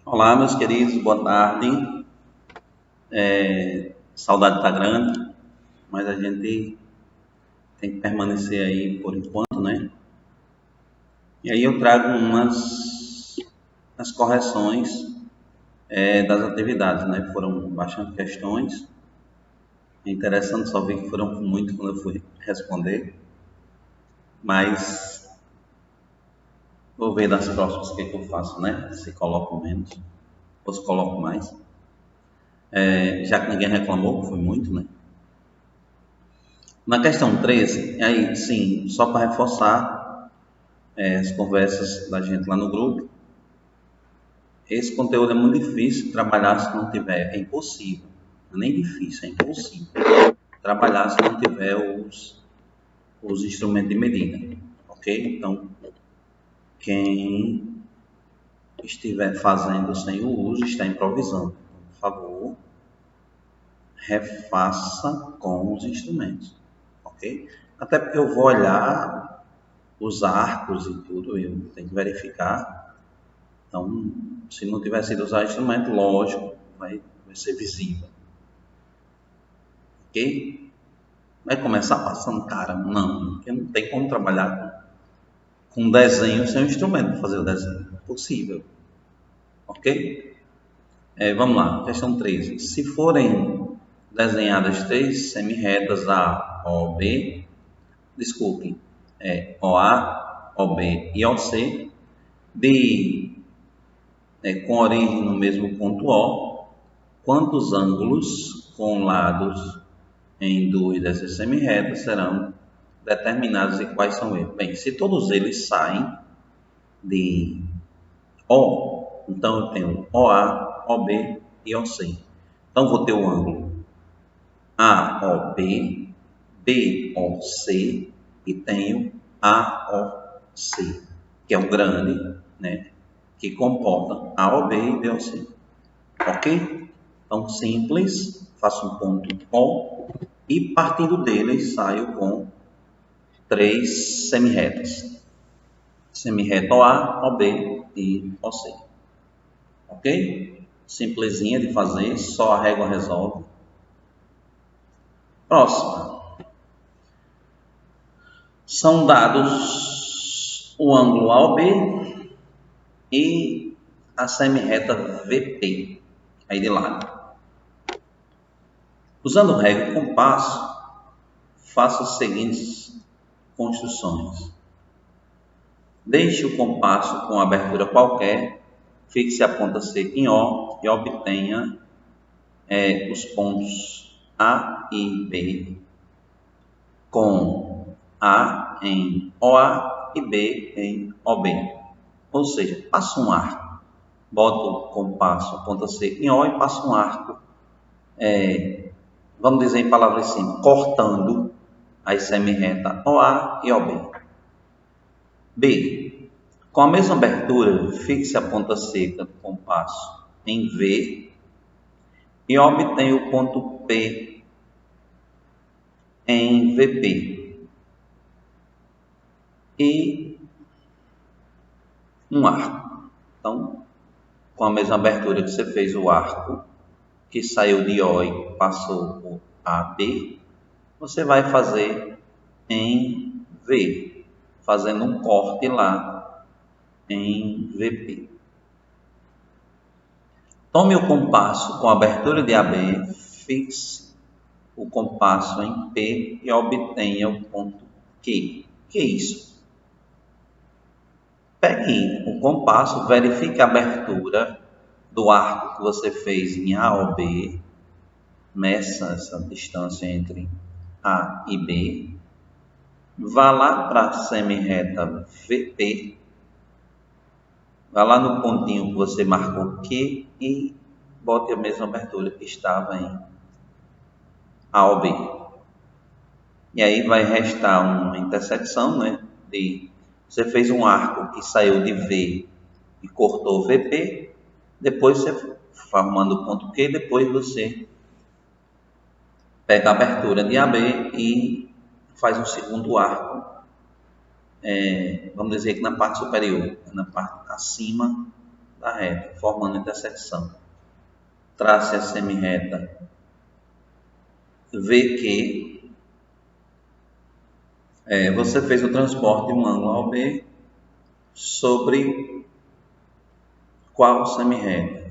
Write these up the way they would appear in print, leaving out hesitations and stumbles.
Olá, meus queridos, boa tarde. Saudade tá grande, mas a gente tem que permanecer aí por enquanto, né? E aí eu trago as correções das atividades, né? Foram bastante questões. É interessante só ver que foram muito quando eu fui responder, mas vou ver das próximas o que eu faço, né? Se coloco menos ou se coloco mais. Já que ninguém reclamou, que foi muito, né? Na questão 13, aí sim, só para reforçar as conversas da gente lá no grupo, esse conteúdo é muito difícil de trabalhar se não tiver, é impossível, não é nem difícil, é impossível trabalhar se não tiver os instrumentos de medida, ok? Então, quem estiver fazendo sem o uso está improvisando. Então, por favor, refaça com os instrumentos, ok? Até porque eu vou olhar os arcos e tudo, eu tenho que verificar. Então, se não tiver sido usado instrumento, lógico, vai ser visível. Ok? Vai começar passando cara? Não, porque não tem como trabalhar com desenho sem um instrumento para fazer o desenho. É possível. Ok? Vamos lá, questão 13. Se forem desenhadas três semi-retas A, O, B, desculpe, OA, OB e OC, com origem no mesmo ponto O, quantos ângulos com lados em duas dessas semi-retas serão determinados e quais são eles? Bem, se todos eles saem de O, então eu tenho OA, OB e OC. Então vou ter o ângulo AOB, BOC e tenho AOC, que é o grande, né, que comporta AOB e BOC. Ok? Então, simples, faço um ponto O e partindo dele saio com três semi-retas. Semi-reta OA, OB e OC. Ok? Simplesinha de fazer, só a régua resolve. Próxima. São dados o ângulo AOB e a semi-reta VP, aí de lado. Usando régua e compasso, faça as seguintes construções. Deixe o compasso com abertura qualquer, fixe a ponta seca em O e obtenha os pontos A e B com A em OA e B em OB. Ou seja, passa um arco, bota o compasso, a ponta seca em O e passa um arco, vamos dizer em palavras simples, cortando as semi-reta OA e OB. B. Com a mesma abertura, fixe a ponta seca do compasso em V e obtenha o ponto P em VP. E um arco. Então, com a mesma abertura que você fez o arco, que saiu de O e passou por AB, você vai fazer em V, fazendo um corte lá em VP. Tome o compasso com a abertura de AB, fixe o compasso em P e obtenha o ponto Q. Que é isso? Pegue o compasso, verifique a abertura do arco que você fez em A ou B, meça essa distância entre A e B, vá lá para a semi-reta VP, vá lá no pontinho que você marcou Q e bote a mesma abertura que estava em A ou B. E aí vai restar uma intersecção, né? Você fez um arco que saiu de V e cortou VP, depois você formando o ponto Q, depois você pega a abertura de AB e faz um segundo arco, vamos dizer que na parte superior, na parte acima da reta, formando intersecção. Trace a semirreta VQ. Você fez o transporte de um ângulo AB sobre qual semirreta?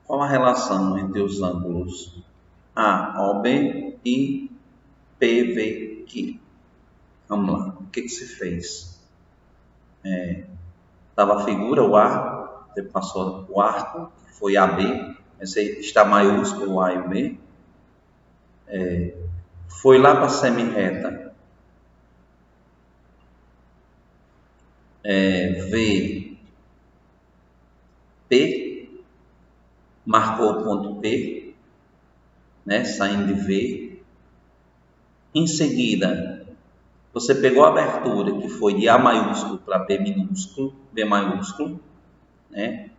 Qual a relação entre os ângulos AOB e PVQ? Vamos lá, o que se fez? Estava a figura, o arco, você passou o arco, que foi AB, esse está maiúsculo, o A e o B. Foi lá para a semirreta VP, marcou o ponto P, né, saindo de V. Em seguida, você pegou a abertura que foi de A maiúsculo para B maiúsculo, né?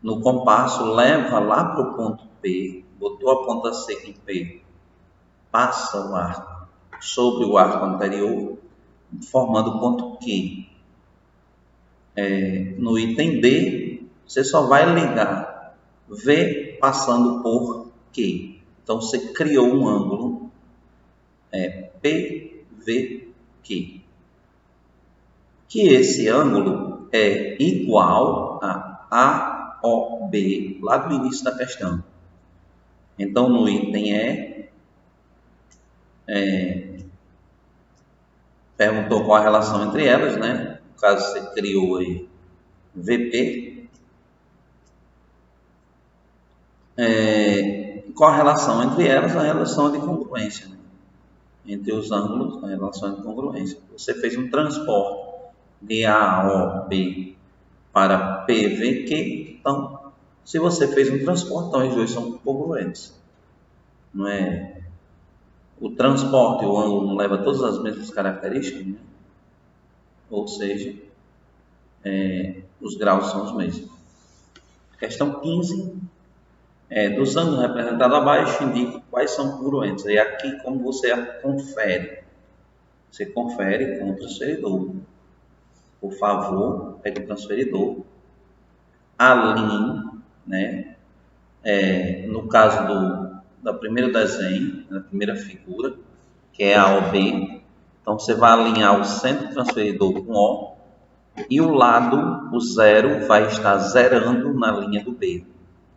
No compasso, leva lá para o ponto P, botou a ponta seca em P, passa o arco sobre o arco anterior, formando o ponto Q. No item D, você só vai ligar V passando por Q. Então, você criou um ângulo PVQ. Que esse ângulo é igual a AOB, lá do início da questão. Então, no item perguntou qual a relação entre elas, né? No caso, você criou aí VP. Qual a relação entre elas? A relação de congruência, né? Entre os ângulos, a relação de congruência. Você fez um transporte de AOB para PVQ, então, se você fez um transporte, então os dois são congruentes. Não é? O transporte, o ângulo não leva todas as mesmas características, né? Ou seja, os graus são os mesmos. Questão 15. Dos ângulos representados abaixo, indique quais são congruentes. Aí aqui, como você confere? Você confere com o transferidor. Por favor, pegue o transferidor, alinhe, né? No caso do primeiro desenho, da primeira figura, que é A ou B, então você vai alinhar o centro do transferidor com O e o lado, o zero, vai estar zerando na linha do B.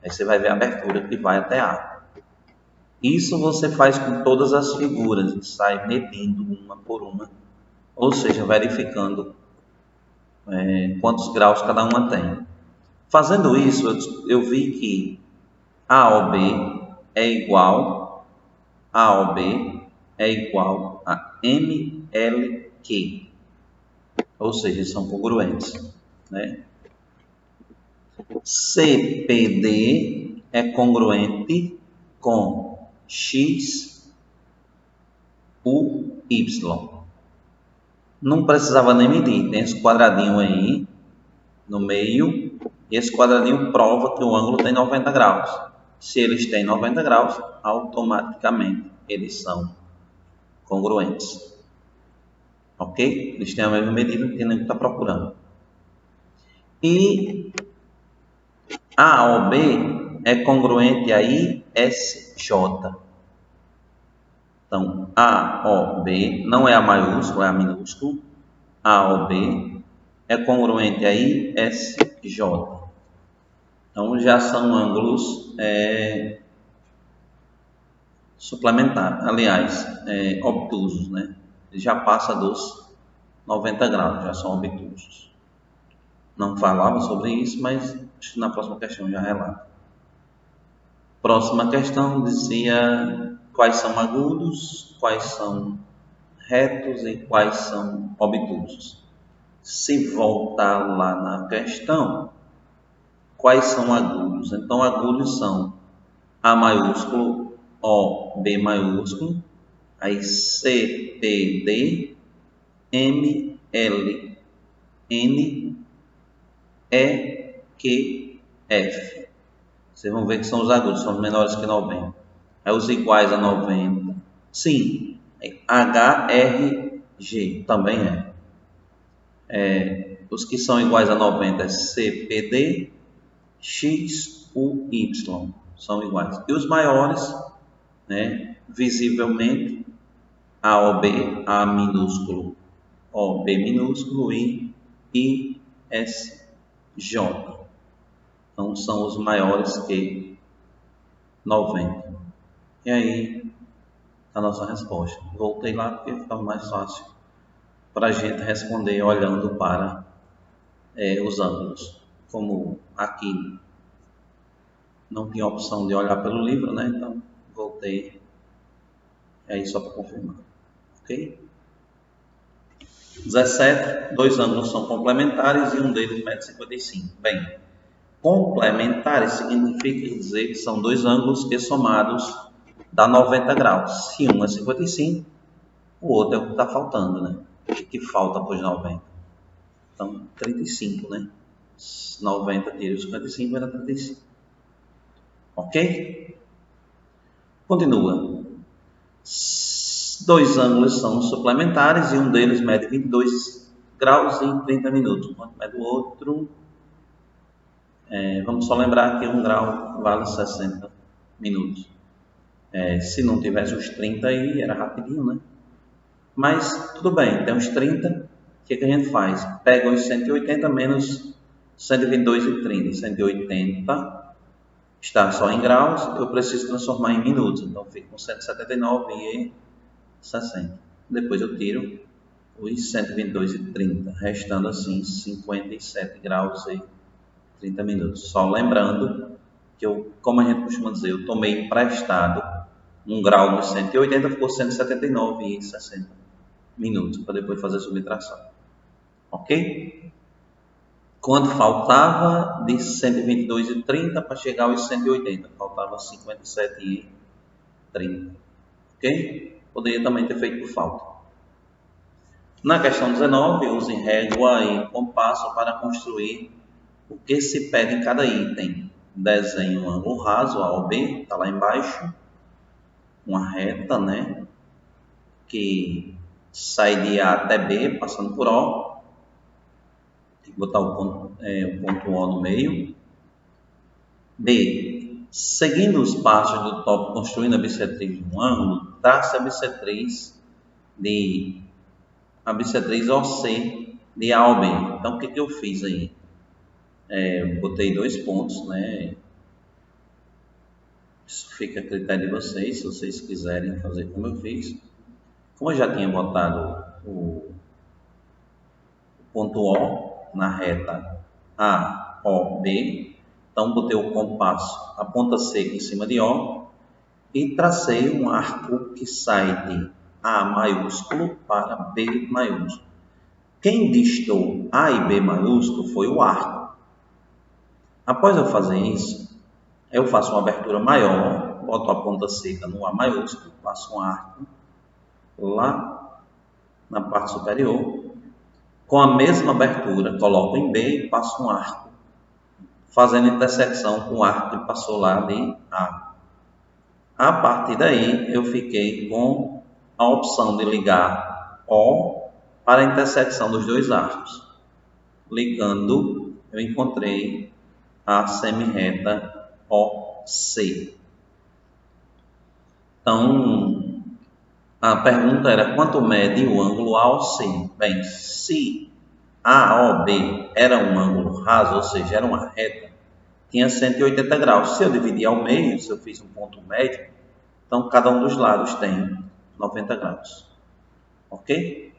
Aí você vai ver a abertura que vai até A. Isso você faz com todas as figuras, sai medindo uma por uma, ou seja, verificando quantos graus cada uma tem. Fazendo isso, eu vi que AOB é igual a MLQ, ou seja, são congruentes, né? CPD é congruente com XUY. Não precisava nem medir, tem esse quadradinho aí no meio, e esse quadradinho prova que o ângulo tem 90 graus. Se eles têm 90 graus, automaticamente eles são congruentes. Ok? Eles têm a mesma medida que ele está procurando. E AOB é congruente a ISJ. Então, AOB não é a maiúsculo, é a minúsculo. AOB é congruente a ISJ. Então, já são ângulos suplementares, aliás, obtusos, né? Já passa dos 90 graus, já são obtusos. Não falava sobre isso, mas acho que na próxima questão já relata. Próxima questão dizia quais são agudos, quais são retos e quais são obtusos. Se voltar lá na questão, quais são agudos? Então, agudos são A maiúsculo, O, B maiúsculo, aí C, P, D, M, L, N, E, Q, F. Vocês vão ver que são os agudos, são os menores que 90. Aí os iguais a 90. Sim, H, R, G também Os que são iguais a 90 é C, P, D, x, u, y são iguais. E os maiores, né, visivelmente, A, O, B, A minúsculo, O, B minúsculo e I, S, J. Então, são os maiores que 90. E aí, a nossa resposta. Voltei lá porque ficava mais fácil para a gente responder olhando para os ângulos. Como aqui não tinha opção de olhar pelo livro, né? Então, voltei aí só para confirmar. Ok? 17. Dois ângulos são complementares e um deles mede 55. Bem, complementares significa dizer que são dois ângulos que somados dá 90 graus. Se um é 55, o outro é o que está faltando, né? O que falta para os 90? Então, 35, né? 90 tira 55, era 35. Ok? Continua. Dois ângulos são suplementares e um deles mede 22 graus em 30 minutos. Quanto mede o outro? Vamos só lembrar que 1 grau vale 60 minutos. Se não tivesse os 30 aí, era rapidinho, né? Mas tudo bem, tem os 30. O que a gente faz? Pega os 180 menos 122 e 30. 180 está só em graus, eu preciso transformar em minutos. Então fica com 179 e 60. Depois eu tiro os 122 e 30, restando assim 57 graus e 30 minutos. Só lembrando que como a gente costuma dizer, eu tomei emprestado 1 grau dos 180, ficou 179 e 60 minutos, para depois fazer a subtração. Ok? Quando faltava de 122 e 30 para chegar aos 180, faltava 57 e 30. Ok? Poderia também ter feito por falta. Na questão 19, use régua e compasso para construir o que se pede em cada item. Desenhe um ângulo raso, A ou B, está lá embaixo. Uma reta, né? Que sai de A até B, passando por O. Tem que botar o ponto O no meio. B. Seguindo os passos do tópico construindo a bissetriz de um ângulo, trace a bissetriz OC de A ou B. Então, o que eu fiz aí? Botei 2 pontos, né? Isso fica a critério de vocês, se vocês quiserem fazer como eu fiz. Como eu já tinha botado o ponto O na reta A, O, B, então botei o compasso, a ponta seca em cima de O e tracei um arco que sai de A maiúsculo para B maiúsculo. Quem distou A e B maiúsculo foi o arco. Após eu fazer isso, eu faço uma abertura maior, boto a ponta seca no A maiúsculo, faço um arco lá na parte superior. Com a mesma abertura, coloco em B e passo um arco, fazendo intersecção com o arco que passou lá de A. A partir daí, eu fiquei com a opção de ligar O para a intersecção dos dois arcos. Ligando, eu encontrei a semirreta OC. Então, a pergunta era quanto mede o ângulo AOC? Bem, se AOB era um ângulo raso, ou seja, era uma reta, tinha 180 graus. Se eu dividir ao meio, se eu fiz um ponto médio, então cada um dos lados tem 90 graus. Ok?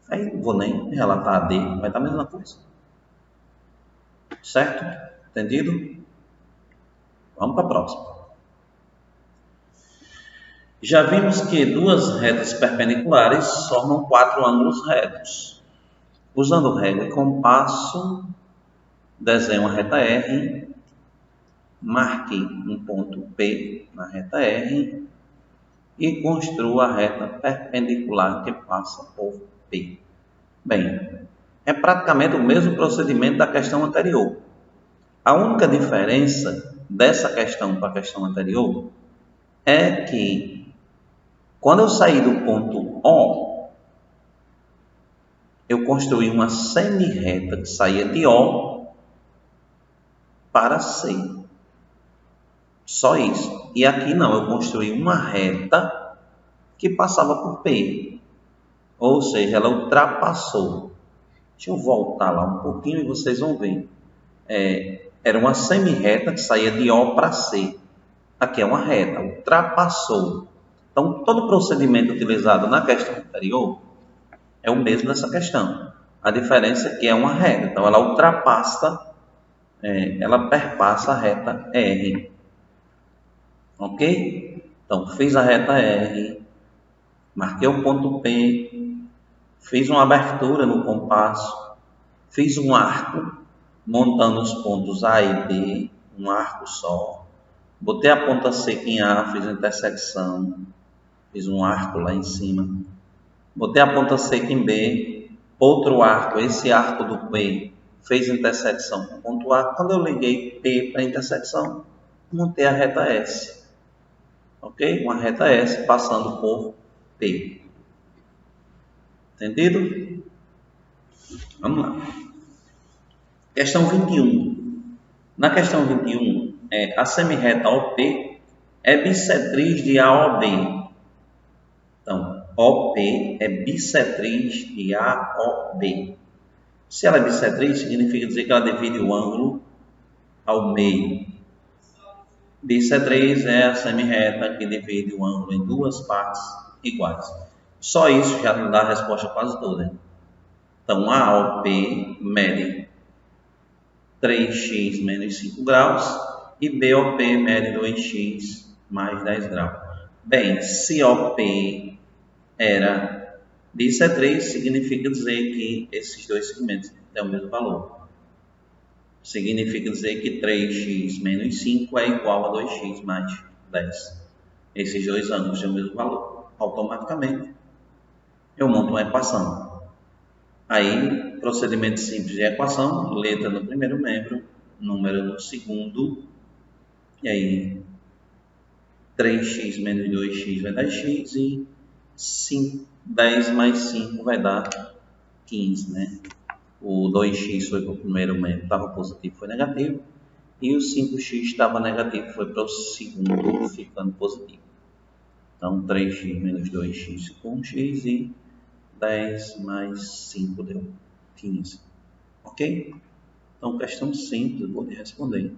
Aí não vou nem relatar a D, vai dar a mesma coisa. Certo? Entendido? Vamos para a próxima. Já vimos que duas retas perpendiculares formam 4 ângulos retos. Usando régua e compasso, desenhe uma reta R, marque um ponto P na reta R e construa a reta perpendicular que passa por P. Bem, é praticamente o mesmo procedimento da questão anterior. A única diferença dessa questão para a questão anterior é que quando eu saí do ponto O, eu construí uma semirreta que saía de O para C. Só isso. E aqui não, eu construí uma reta que passava por P. Ou seja, ela ultrapassou. Deixa eu voltar lá um pouquinho e vocês vão ver. Era uma semi-reta que saía de O para C. Aqui é uma reta, ultrapassou. Então, todo o procedimento utilizado na questão anterior é o mesmo nessa questão. A diferença é que é uma reta. Então, ela ultrapassa, ela perpassa a reta R. Ok? Então, fiz a reta R, marquei o ponto P, fiz uma abertura no compasso, fiz um arco, montando os pontos A e B, um arco só. Botei a ponta seca em A, fiz a intersecção, fiz um arco lá em cima. Botei a ponta seca em B, outro arco, esse arco do P, fez intersecção com o ponto A. Quando eu liguei P para a intersecção, montei a reta S. Ok? Uma reta S passando por P. Entendido? Vamos lá. Questão 21. Na questão 21, a semirreta OP é bissetriz de AOB. Então, OP é bissetriz de AOB. Se ela é bissetriz, significa dizer que ela divide o ângulo ao meio. Bissetriz é a semirreta que divide o ângulo em duas partes iguais. Só isso já dá a resposta quase toda. Então, AOP mede 3x menos 5 graus e BOP mede 2x mais 10 graus. Bem, se OP era bissetriz, significa dizer que esses dois segmentos têm o mesmo valor. Significa dizer que 3x menos 5 é igual a 2x mais 10. Esses dois ângulos têm o mesmo valor. Automaticamente, eu monto uma equação. Aí, procedimento simples de equação, letra no primeiro membro, número no segundo, e aí 3x menos 2x vai dar x e 10 mais 5 vai dar 15, né? O 2x foi para o primeiro membro, estava positivo, foi negativo, e o 5x estava negativo, foi para o segundo, ficando positivo. Então, 3x menos 2x ficou 1x e 10 mais 5 deu 15. Ok? Então, questão simples, vou te responder.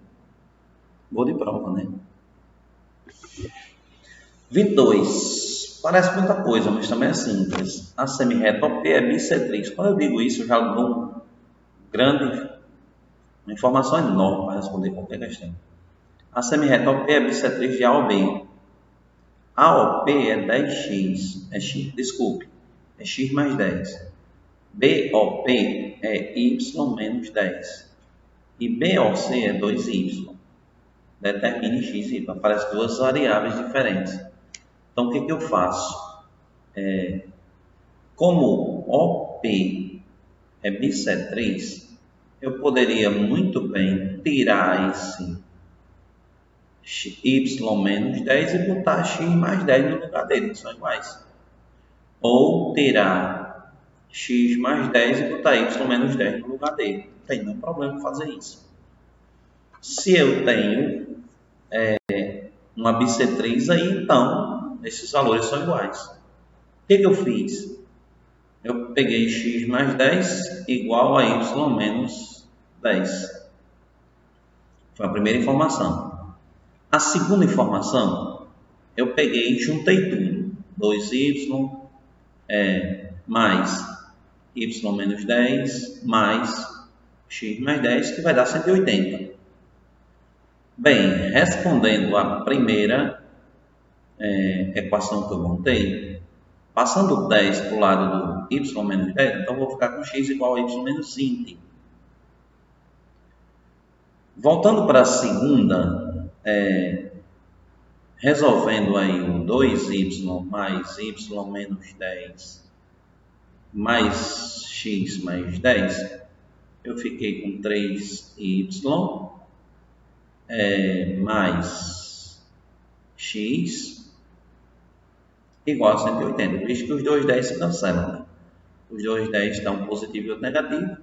Vou de prova, né? 22. Parece muita coisa, mas também é simples. A semirreta OP é bissetriz. Quando eu digo isso, eu já dou uma informação enorme para responder qualquer questão. A semirreta OP é bissetriz de AOB. AOP é 10x, é x mais 10. BOP é y menos 10. E BOC é 2y. Determine x e y. Aparecem duas variáveis diferentes. Então, o que eu faço? Como OP é bissetriz, eu poderia muito bem tirar esse y menos 10 e botar x mais 10 no lugar dele, que são iguais. Ou tirar x mais 10 e botar y menos 10 no lugar dele. Não tem nenhum problema fazer isso. Se eu tenho uma bissetriz aí, então, esses valores são iguais. O que eu fiz? Eu peguei x mais 10 igual a y menos 10. Foi a primeira informação. A segunda informação, eu peguei e juntei tudo. 2y mais y menos 10 mais x mais 10, que vai dar 180. Bem, respondendo a primeira equação que eu montei, passando 10 para o lado do y menos 10, então vou ficar com x igual a y menos 20. Voltando para a segunda, resolvendo aí o 2y mais y menos 10 mais x mais 10, eu fiquei com 3y mais x igual a 180, visto que os dois 10 se cancelam, né? Os dois 10 estão positivo e outro negativo,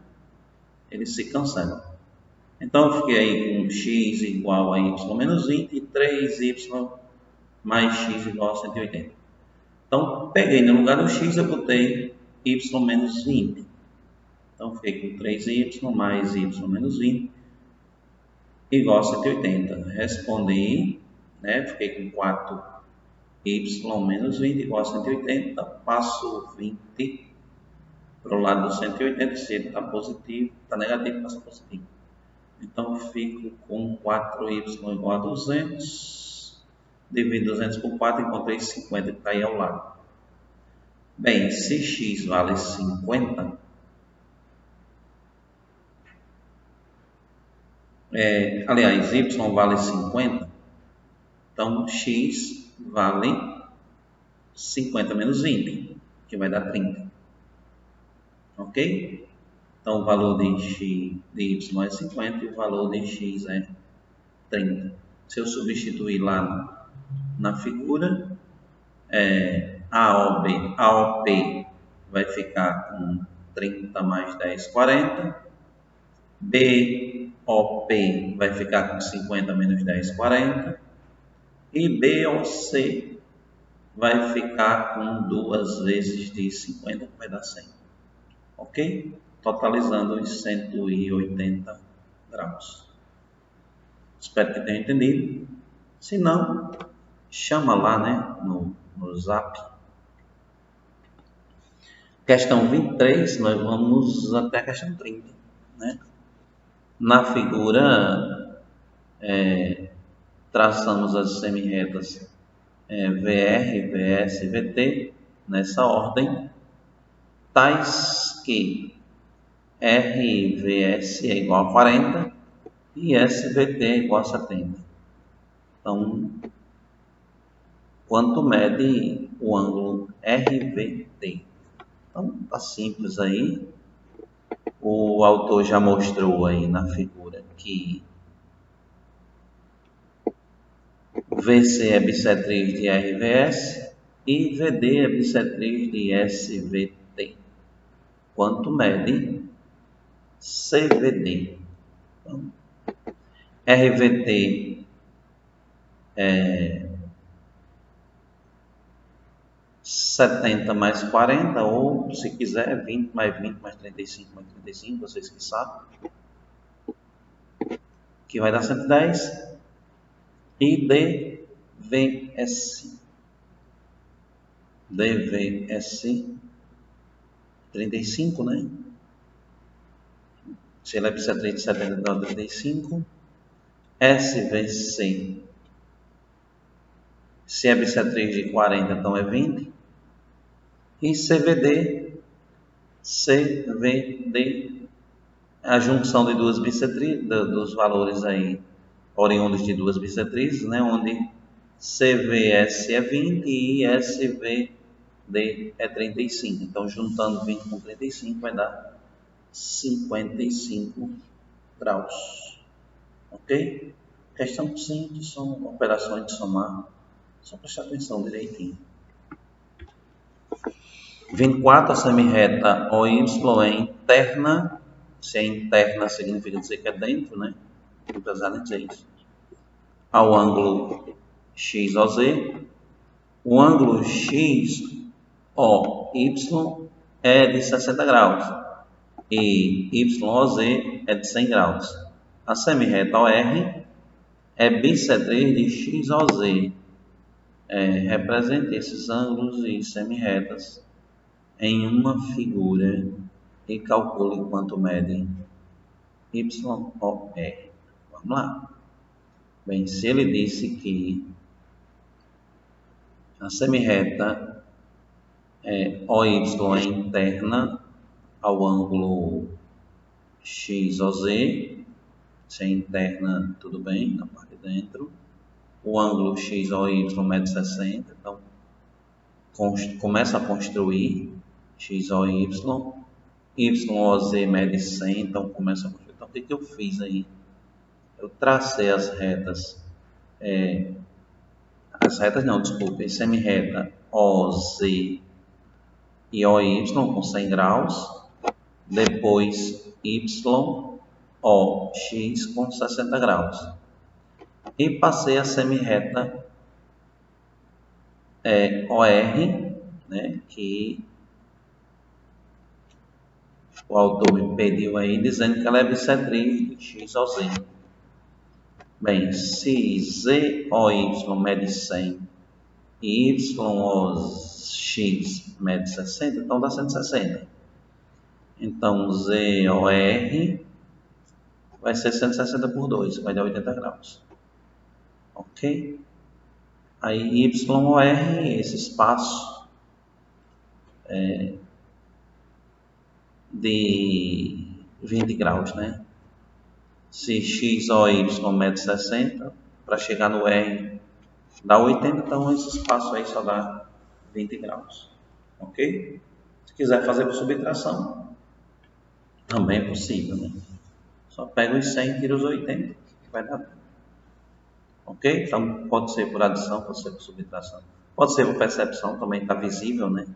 eles se cancelam. Então, eu fiquei aí com x igual a y menos 20 e 3y mais x igual a 180. Então, peguei no lugar do x, eu botei y menos 20. Então, fiquei com 3y mais y menos 20 igual a 180. Respondi, né? Fiquei com 4y menos 20 igual a 180. Passo 20 para o lado do 180, se ele está positivo, está negativo, passa positivo. Então, fico com 4y igual a 200. Divido 200 por 4, encontrei 50 que está aí ao lado. Bem, se x vale 50, aliás, y vale 50, então x vale 50 menos 20, que vai dar 30. Ok? Então o valor de y é 50 e o valor de x é 30. Se eu substituir lá na figura, AOP vai ficar com 30 mais 10, 40. BOP vai ficar com 50 menos 10, 40. E BOC vai ficar com 2 vezes de 50, que vai dar 100. Ok? Totalizando os 180 graus. Espero que tenha entendido. Se não, chama lá, né, no zap. Questão 23, nós vamos até a questão 30. Né? Na figura, traçamos as semirretas VR, VS e VT nessa ordem, tais que RVS é igual a 40 e SVT é igual a 70. Então, quanto mede o ângulo RVT? Então, tá simples aí. O autor já mostrou aí na figura que VC é bissetriz de RVS e VD é bissetriz de SVT. Quanto mede CVD? Então, RVT é 70 mais 40, ou se quiser 20 mais 20 mais 35 mais 35, vocês que sabem, que vai dar 110. E DVS 35, né? Se ele é bissetriz de 70, dá 35. SVC, se é bissetriz de 40, então é 20. E CVD, a junção de duas bissetrizes, dos valores aí oriundos de duas bissetrizes, né? Onde CVS é 20 e SVD é 35. Então, juntando 20 com 35 vai dar 55 graus. Ok? Questão simples, são operações de somar. Só prestar atenção direitinho. 24, a semirreta OY é interna. Se é interna, significa dizer que é dentro, né? Vou precisar dizer isso. Ao ângulo XOZ. O ângulo XOY é de 60 graus. E YOZ é de 100 graus. A semirreta OR é bissetriz de XOZ. Represente esses ângulos e semirretas em uma figura e calcule quanto mede YOR. Vamos lá. Bem, se ele disse que a semirreta OY é interna ao ângulo XOZ, se é interna, tudo bem, na parte de dentro. O ângulo XOY mede 60, então começa a construir XOY. YOZ mede 100, então começa a construir. Então, o que eu fiz aí? Eu tracei as retas, semirreta OZ e OY com 100 graus, depois Y, OX com 60 graus. E passei a semi-reta OR, né, que o autor me pediu aí, dizendo que ela é bissetriz de X ou Z. Bem, se Z ou Y mede 100 e Y ou X mede 60, então dá 160. Então, Z ou R vai ser 160 por 2, vai dar 80 graus. Ok? Aí, Y ou R, esse espaço de 20 graus, né? Se X ou Y mede 60, para chegar no R dá 80, então esse espaço aí só dá 20 graus. Ok? Se quiser fazer por subtração, também é possível, né? Só pega os 100 e tira os 80, que vai dar. Ok? Então pode ser por adição, pode ser por subtração. Pode ser por percepção, também está visível, né?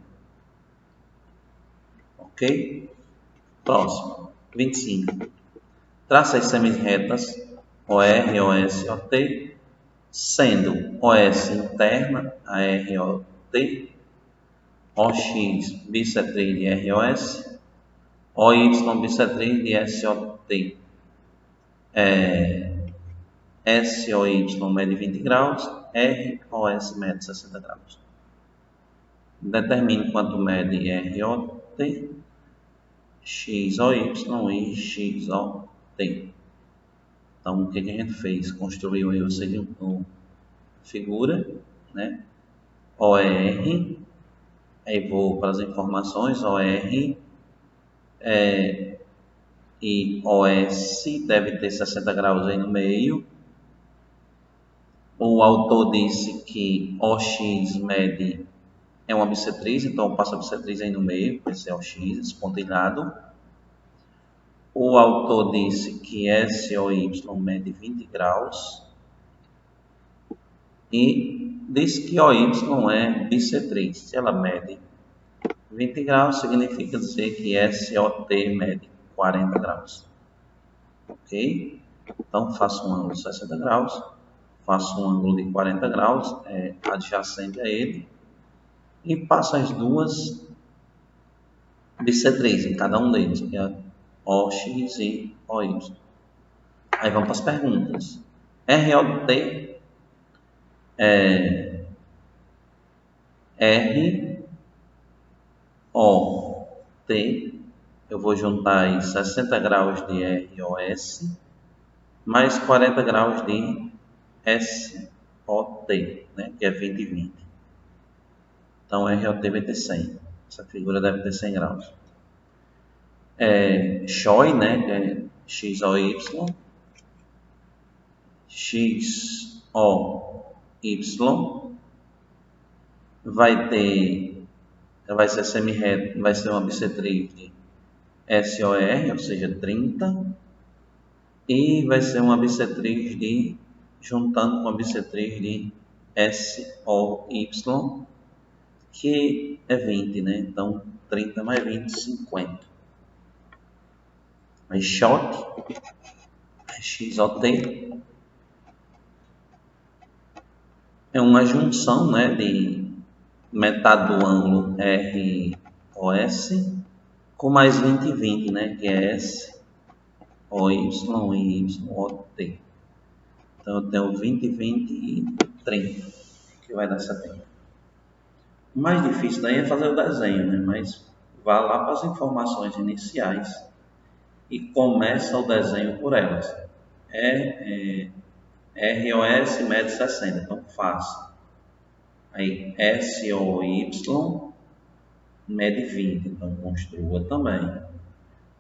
Ok? Próximo. 25. Traça as semirretas OR, OS, OT, sendo OS interna a ROT, OX bissetriz de ROS, OY bissetriz de SOT. SOY mede 20 graus, ROS mede 60 graus. Determine quanto mede ROT, XOY e XOT. Então, o que a gente fez? Construiu aí a figura, né? OR, aí vou para as informações, OR e OS deve ter 60 graus aí no meio. O autor disse que OX mede é uma bissetriz, então eu passo a bissetriz aí no meio, esse é OX, espontilhado. O autor disse que SOY mede 20 graus e diz que OY é bissetriz. Se ela mede 20 graus, significa dizer que SOT mede 40 graus. Ok? Então, faço um ângulo de 60 graus, faço um ângulo de 40 graus, adjacente a ele, e passo as duas bissetrizes em cada um deles, que é OX e OY. Aí vamos para as perguntas. ROT ROT, eu vou juntar aí 60 graus de ROS mais 40 graus de SOT, né, que é 20 e 20. Então, ROT vai ter 100. Essa figura deve ter 100 graus. XOY, né, que é XOY, XOY vai ser semi-reto, vai ser uma bissetriz de SOR, ou seja, 30, e vai ser uma bissetriz de, juntando com a bissetriz de SOY, que é 20, né? Então, 30 mais 20, 50. Aí, shot, XOT, é uma junção, né, de metade do ângulo ROS com mais 20 e 20, né, que é S, OY e YOT. Então, eu tenho 20, 20 e 30, que vai dar 70. O mais difícil daí é fazer o desenho, né, mas vá lá para as informações iniciais e começa o desenho por elas. ROS mede 60, então faça. Aí SOY mede 20, então construa também.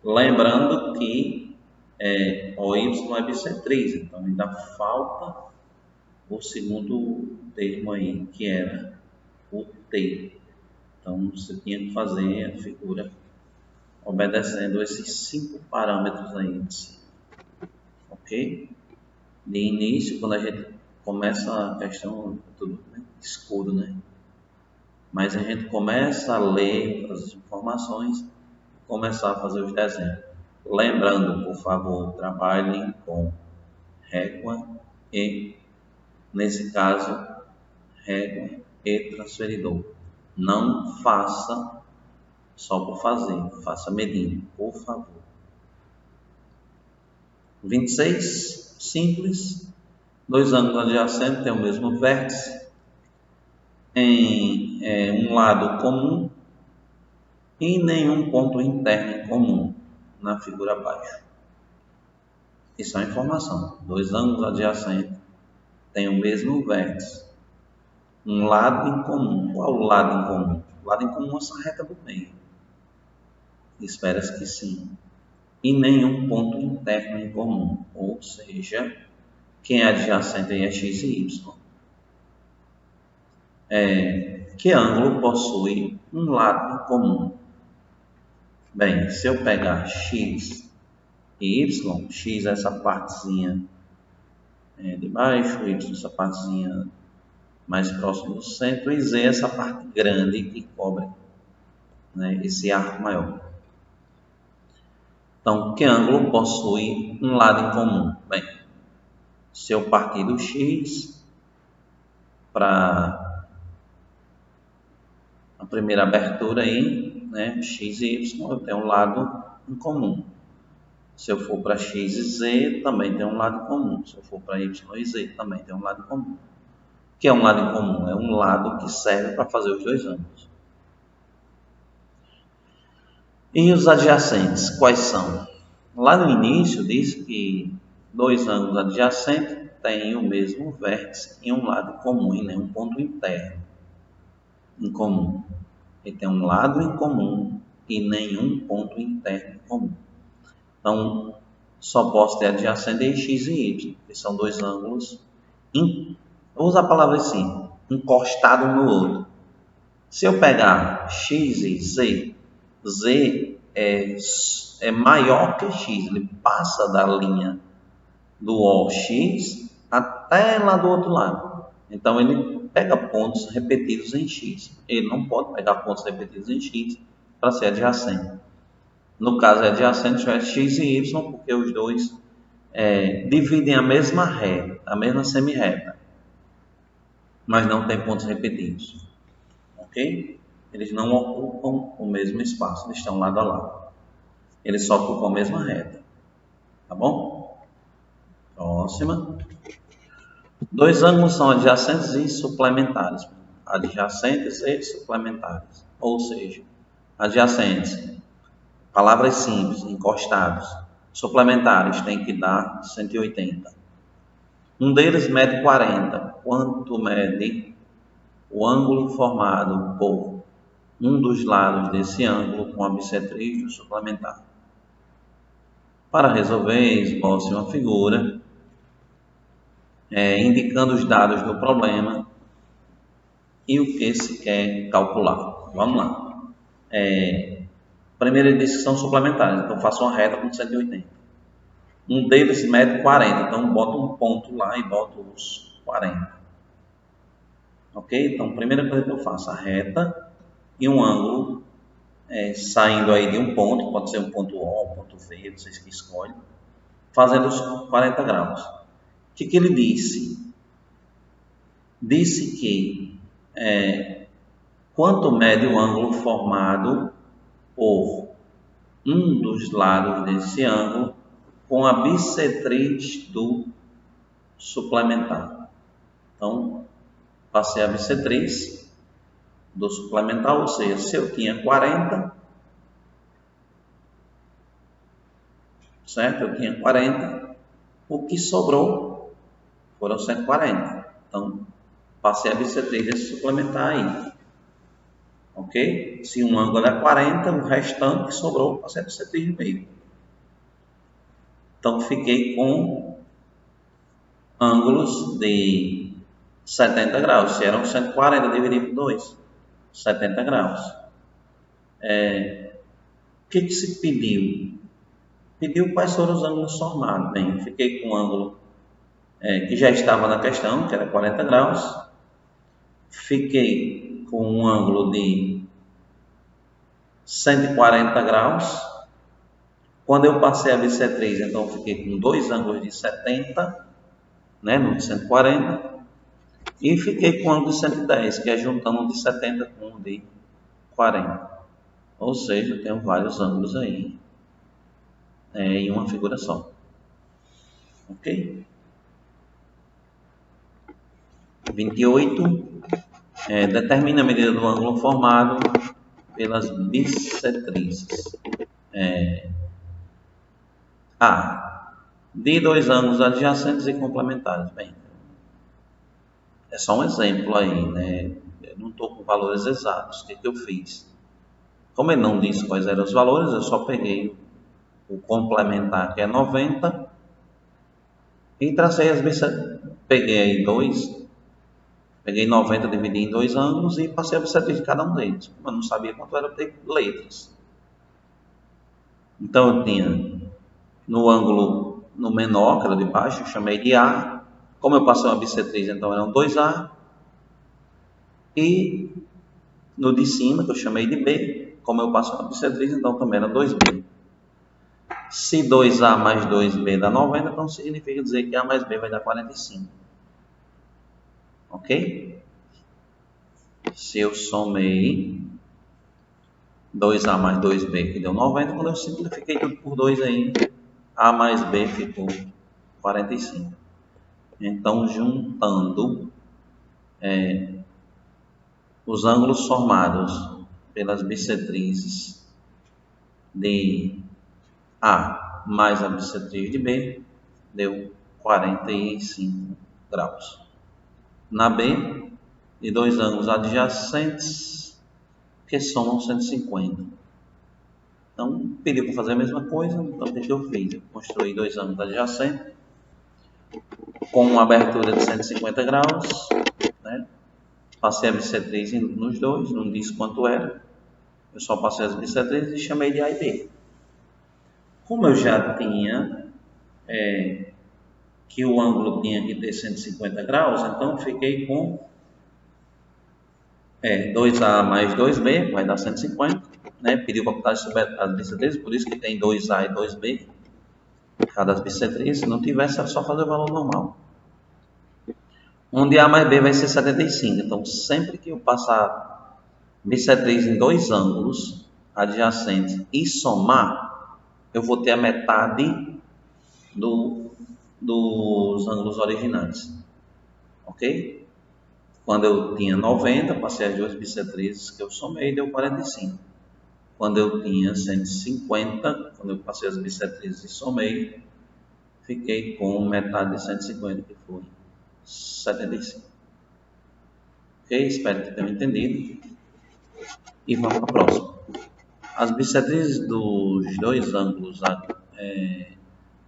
Lembrando que OY é bissetriz, então ainda falta o segundo termo aí, que era o T. Então você tinha que fazer a figura obedecendo esses 5 parâmetros aí de cima. Ok? De início, quando a gente começa a questão, tudo escuro, né? Mas a gente começa a ler as informações e começar a fazer os desenhos. Lembrando, por favor, trabalhem com régua e, nesse caso, régua e transferidor. Não faça só por fazer, faça medindo, por favor. 26, simples. Dois ângulos adjacentes têm o mesmo vértice em um lado comum e nenhum ponto interno em comum na figura abaixo. Isso é uma informação. Dois ângulos adjacentes têm o mesmo vértice. Um lado em comum. Qual o lado em comum? O lado em comum é essa reta do meio. Espera-se que sim. E nenhum ponto interno em comum. Ou seja, quem é adjacente aí é x e y. Que ângulo possui um lado em comum? Bem, se eu pegar x e y, x é essa partezinha de baixo, y essa partezinha mais próxima do centro, e z essa parte grande que cobre, né, esse arco maior. Então, que ângulo possui um lado em comum? Bem, se eu partir do x para a primeira abertura aí, né, x e y, eu tenho um lado em comum. Se eu for para x e z, também tem um lado comum. Se eu for para y e z, também tem um lado comum. O que é um lado em comum? É um lado que serve para fazer os dois ângulos. E os adjacentes, quais são? Lá no início, disse que dois ângulos adjacentes têm o mesmo vértice em um lado comum e nenhum ponto interno em comum. Ele tem um lado em comum e nenhum ponto interno em comum. Então, só posso ter adjacente em x e y, que são dois ângulos, vou usar a palavra assim, encostados no outro. Se eu pegar x e z, z é maior que x, ele passa da linha do OX até lá do outro lado. Então, ele pega pontos repetidos em x. Ele não pode pegar pontos repetidos em x para ser adjacente. No caso, é adjacente é x e y, porque os dois dividem a mesma reta, a mesma semi-reta, mas não tem pontos repetidos. Ok? Eles não ocupam o mesmo espaço, eles estão lado a lado. Eles só ocupam a mesma reta. Tá bom? Próxima. Dois ângulos são adjacentes e suplementares. Adjacentes e suplementares. Ou seja, adjacentes, palavras simples, encostados. Suplementares tem que dar 180. Um deles mede 40. Quanto mede o ângulo formado por um dos lados desse ângulo com a bissetriz do suplementar? Para resolver, esboce uma figura indicando os dados do problema e o que se quer calcular. Vamos lá. Primeiro ele disse que são suplementares, então faço uma reta com 180. Um deles mede 40, então boto um ponto lá e boto os 40. Ok? Então, primeira coisa que eu faço, a reta e um ângulo saindo aí de um ponto, pode ser um ponto O, um ponto V, vocês que escolhem, fazendo os 40 graus. O que ele disse? Disse que quanto mede o ângulo formado por um dos lados desse ângulo com a bissetriz do suplementar. Então, passei a bissetriz do suplementar, ou seja, se eu tinha 40, certo? Eu tinha 40, o que sobrou foram 140. Então, passei a bissetriz desse suplementar aí. Ok? Se um ângulo é 40, o restante que sobrou, passei a bissetriz no meio. Então, fiquei com ângulos de 70 graus. Se eram 140 dividido por 2, 70 graus. O que se pediu? Pediu quais foram os ângulos formados. Bem, fiquei com um ângulo que já estava na questão, que era 40 graus. Fiquei com um ângulo de 140 graus Quando eu passei a bissetriz, então eu fiquei com dois ângulos de 70, né, no de 140, e fiquei com o ângulo de 110, que é juntando um de 70 com um de 40. Ou seja, eu tenho vários ângulos aí em uma figura só. Ok? 28. Determina a medida do ângulo formado pelas bissetrizes. A. De dois ângulos adjacentes e complementares. Bem, é só um exemplo aí, né? Eu não estou com valores exatos. O que eu fiz? Como ele não disse quais eram os valores, eu só peguei o complementar, que é 90, e tracei as bissetrizes. Peguei aí peguei 90, dividi em dois ângulos e passei a bissetriz de cada um deles. Como eu não sabia quanto era, eu peguei letras. Então eu tinha no ângulo no menor, que era de baixo, eu chamei de A. Como eu passei uma bissetriz, então eram 2A. E no de cima, que eu chamei de B, como eu passo uma bissetriz, então também era 2B. Se 2A mais 2B dá 90, então significa dizer que A mais B vai dar 45. Ok? Se eu somei 2A mais 2B, que deu 90, quando eu simplifiquei tudo por 2 aí, A mais B ficou 45. Então, juntando os ângulos formados pelas bissetrizes de A mais a bissetriz de B, deu 45 graus. Na B, de dois ângulos adjacentes, que somam 150. Então, pediu para fazer a mesma coisa, então o que eu fiz? Eu construí dois ângulos adjacentes, com uma abertura de 150 graus, né? Passei a bissetriz nos dois, não disse quanto era, eu só passei as bissetrizes e chamei de A e B. Como eu já tinha que o ângulo tinha que ter 150 graus, então fiquei com 2A mais 2B, vai dar 150, né? Pediu para botar as bissetrizes, por isso que tem 2A e 2B, cada bissetriz. Se não tivesse, era só fazer o valor normal. Onde A mais B vai ser 75, então sempre que eu passar bissetriz em dois ângulos adjacentes e somar, eu vou ter a metade dos ângulos originais, ok? Quando eu tinha 90, passei as duas bissetrizes que eu somei, deu 45. Quando eu tinha 150, quando eu passei as bissetrizes e somei, fiquei com metade de 150, que foi 75. Ok? Espero que tenham entendido. E vamos para a próxima. As bissetrizes dos dois ângulos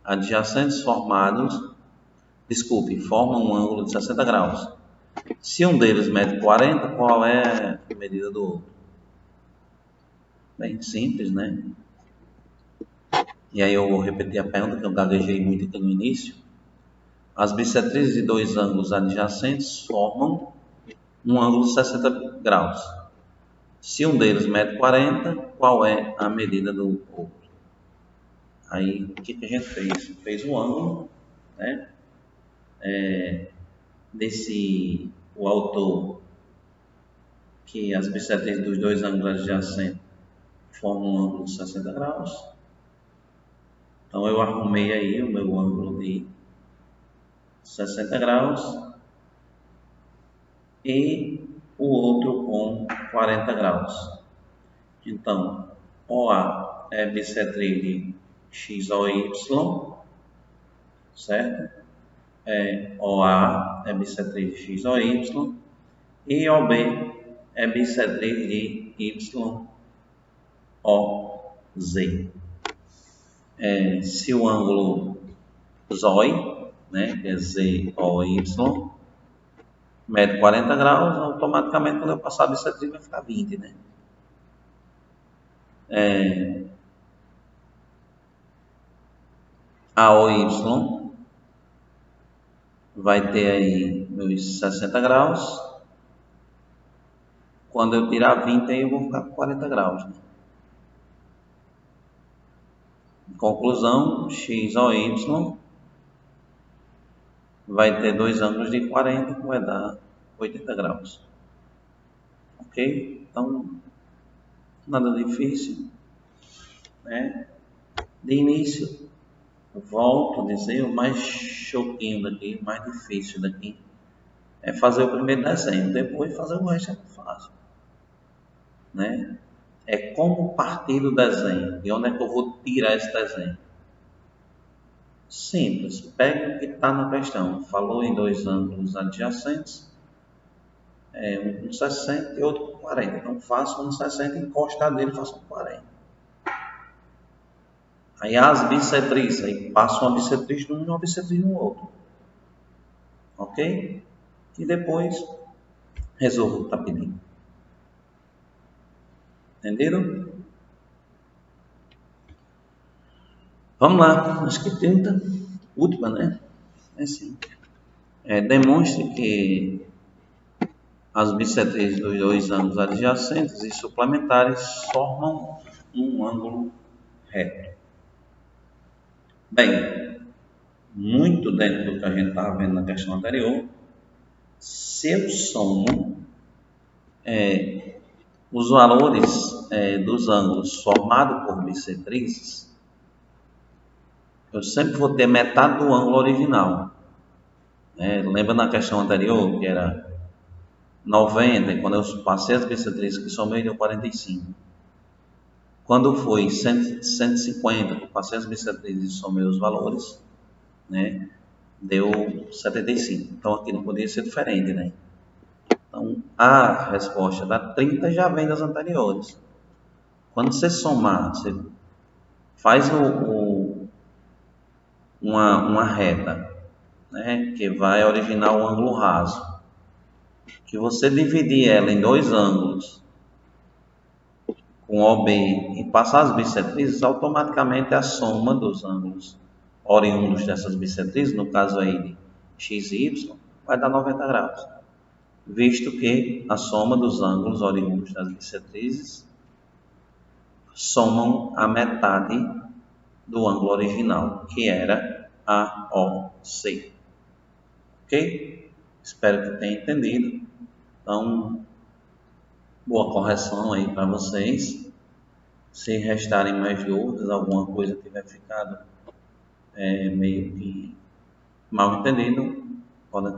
adjacentes formam um ângulo de 60 graus. Se um deles mede 40, qual é a medida do outro? Bem simples, né? E aí eu vou repetir a pergunta que eu gaguejei muito aqui no início. As bissetrizes de dois ângulos adjacentes formam um ângulo de 60 graus. Se um deles mede 40, qual é a medida do outro? Aí, o que a gente fez? Fez um ângulo, né? O autor, que as bissetrizes dos dois ângulos adjacentes formam um ângulo de 60 graus. Então, eu arrumei aí o meu ângulo de 60 graus e o outro com 40 graus. Então, OA é bissetriz de X ou Y, certo? OA é bissetriz de X ou Y e OB é bissetriz de Y ou Z. Se o ângulo zói, né, que é Z ou Y, mede 40 graus, automaticamente quando eu passar a bissetriz vai ficar 20, né? A ou Y vai ter aí meus 60 graus. Quando eu tirar 20, aí eu vou ficar com 40 graus, né? Conclusão, x ou y vai ter dois ângulos de 40, que vai dar 80 graus. Ok? Então, nada difícil, né? De início, volto a dizer, o mais choquinho daqui, o mais difícil daqui, é fazer o primeiro desenho, depois fazer o resto é fácil, né? É como partir do desenho, de onde é que eu vou tirar esse desenho? Simples, pega o que está na questão, falou em dois ângulos adjacentes, um com 60 e outro com 40, então faço um 60 e encostar dele, faço um 40. Aí as bissetrizes, aí passo uma bissetriz num e uma bissetriz no outro. Ok? E depois resolvo o que está pedindo. Entenderam? Vamos lá, acho que tenta. Última, né? É assim. Demonstre que as bissetrizes dos dois ângulos adjacentes e suplementares formam um ângulo reto. Bem, muito dentro do que a gente estava vendo na questão anterior, se eu somo os valores dos ângulos formados por bissetrizes, eu sempre vou ter metade do ângulo original. Lembra na questão anterior, que era 90, e quando eu passei as bissetrizes que somei, deu 45. Quando foi 150, eu passei as bissetrizes e somei os valores, né, deu 75. Então aqui não poderia ser diferente, né? Então a resposta da 30 já vem das anteriores. Quando você somar, você faz uma reta, né, que vai originar o ângulo raso. Que você dividir ela em dois ângulos, com OB, e passar as bissetrizes, automaticamente a soma dos ângulos oriundos dessas bissetrizes, no caso aí de x e y, vai dar 90 graus. Visto que a soma dos ângulos oriundos das bissetrizes somam a metade do ângulo original, que era AOC. Ok? Espero que tenha entendido. Então, boa correção aí para vocês. Se restarem mais dúvidas, alguma coisa tiver ficado meio que mal entendido, podem